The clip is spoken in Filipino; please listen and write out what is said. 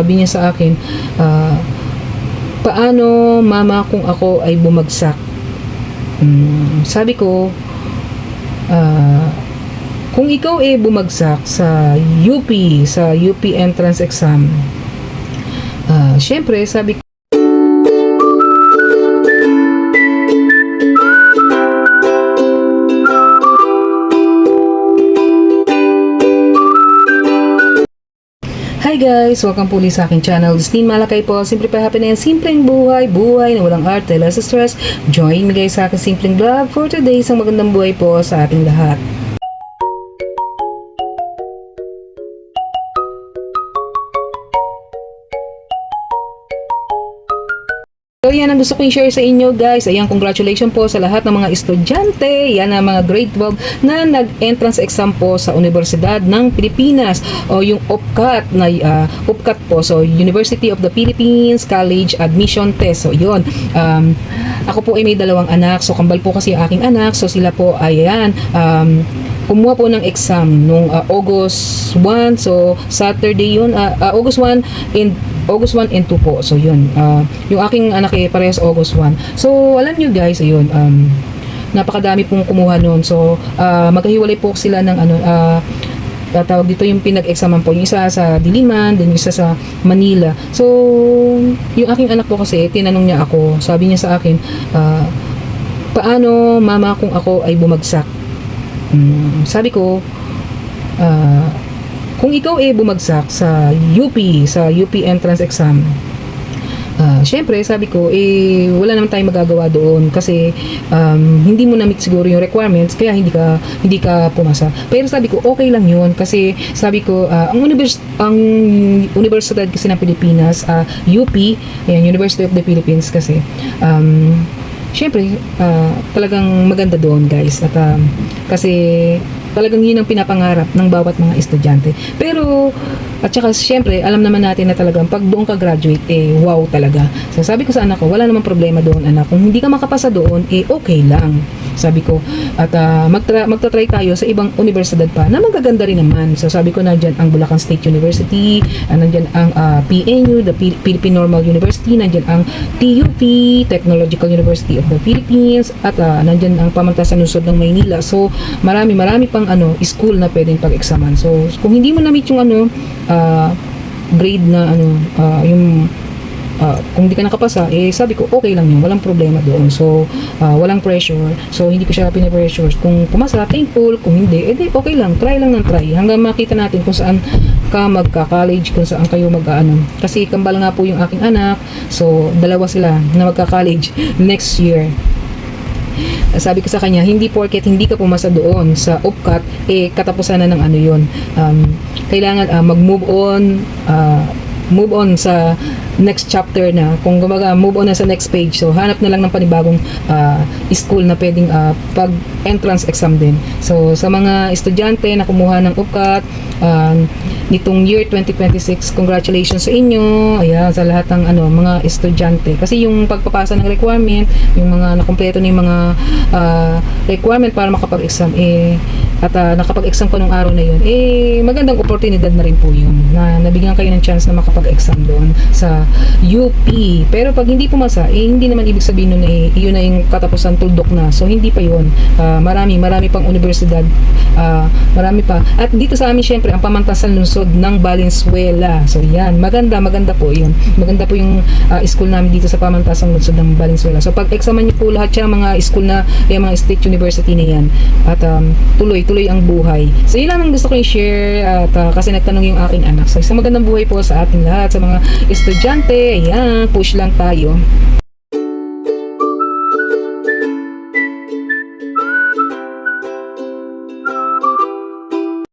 Sabi niya sa akin, paano mama kung ako ay bumagsak? Sabi ko, kung ikaw ay bumagsak sa UP entrance exam, syempre sabi ko, hi guys! Welcome po ulit sa aking channel. Justine Malakay po. Simple pa happy na yan. Simpleng buhay. Buhay na walang arte, less stress. Join me guys sa aking simpleng vlog for today. Isang magandang buhay po sa ating lahat. So yan ang gusto ko i-share sa inyo guys. Ayan, congratulations po sa lahat ng mga estudyante. Yan ang mga grade 12 na nag-entrance exam po sa Universidad ng Pilipinas o yung UPCAT na UPCAT po. So University of the Philippines College Admission Test. So yun. Ako po ay may dalawang anak. So kambal po kasi ang aking anak. So sila po ay ayan, kumuha po ng exam nung August 1. So Saturday yun, August 1 and 2 po. So yun, yung aking anak ay parehas August 1. So alam nyo guys, ayun, napakadami pong kumuha noon. So magkahiwalay po sila ng tawag dito yung pinag-examan po, yung isa sa Diliman, then yung isa sa Manila. So yung aking anak po kasi, tinanong niya ako, sabi niya sa akin, paano mama kung ako ay bumagsak? Sabi ko, kung ikaw ay bumagsak sa UP entrance exam, syempre sabi ko, wala naman tayong magagawa doon kasi hindi mo na-meet siguro yung requirements kaya hindi ka pumasa. Pero sabi ko, okay lang yun kasi sabi ko, ang Universidad kasi ng Pilipinas, UP, ayan, University of the Philippines kasi, syempre, talagang maganda doon guys at kasi talagang yun ang pinapangarap ng bawat mga estudyante. Pero at saka syempre alam naman natin na talagang pag doon ka graduate, wow talaga. So sabi ko sa anak ko, wala namang problema doon anak, kung hindi ka makapasa doon, okay lang, sabi ko. At magta-try tayo sa ibang universidad pa na magaganda rin naman. So sabi ko, nandyan ang Bulacan State University, nandyan ang PNU, the Philippine Normal University, nandyan ang TUP, Technological University of the Philippines, at nandyan ang Pamantasan Lungsod ng Maynila. So marami pang school na pwedeng pag-examan. So kung hindi mo na-meet yung grade na yung kung hindi ka nakapasa, sabi ko okay lang yun, walang problema doon. So walang pressure, so hindi ko siya pinapressure. Kung pumasa, thankful. Kung hindi, okay lang, try lang ng try hanggang makita natin kung saan ka magka-college, kung saan kayo kasi kambal nga po yung aking anak, so dalawa sila na magka-college next year. Sabi ko sa kanya, hindi porket hindi ka pumasa doon sa UPCAT, katapusan na ng yun. Kailangan mag-move on sa next chapter na. Kung gumaga, move on na sa next page. So, hanap na lang ng panibagong school na pwedeng pag-entrance exam din. So, sa mga estudyante na kumuha ng UPCAT, nitong year 2026, congratulations sa inyo. Ayan, sa lahat ng mga estudyante. Kasi yung pagpapasa ng requirement, yung mga nakumpleto na yung mga requirement para makapag-exam, at nakapag-exam ko nung araw na yun, magandang oportunidad na rin po yun na nabigyan kayo ng chance na makapag-exam doon sa UP. Pero pag hindi pumasa, hindi naman ibig sabihin nun yun na yung katapusan, tuldok na. So hindi pa yun. Marami pang universidad, marami pa. At dito sa amin syempre ang Pamantasan Lungsod ng Valenzuela. So yan, maganda po yun. Maganda po yung school namin dito sa Pamantasan Lungsod ng Valenzuela. So pag examan niyo po lahat siya mga school na mga state university na yan, at tuloy ang buhay. So yun lang ang gusto ko i-share, at kasi nagtanong yung aking anak. So isang magandang buhay po sa ating lahat, sa mga estudyante. Ayan, push lang tayo.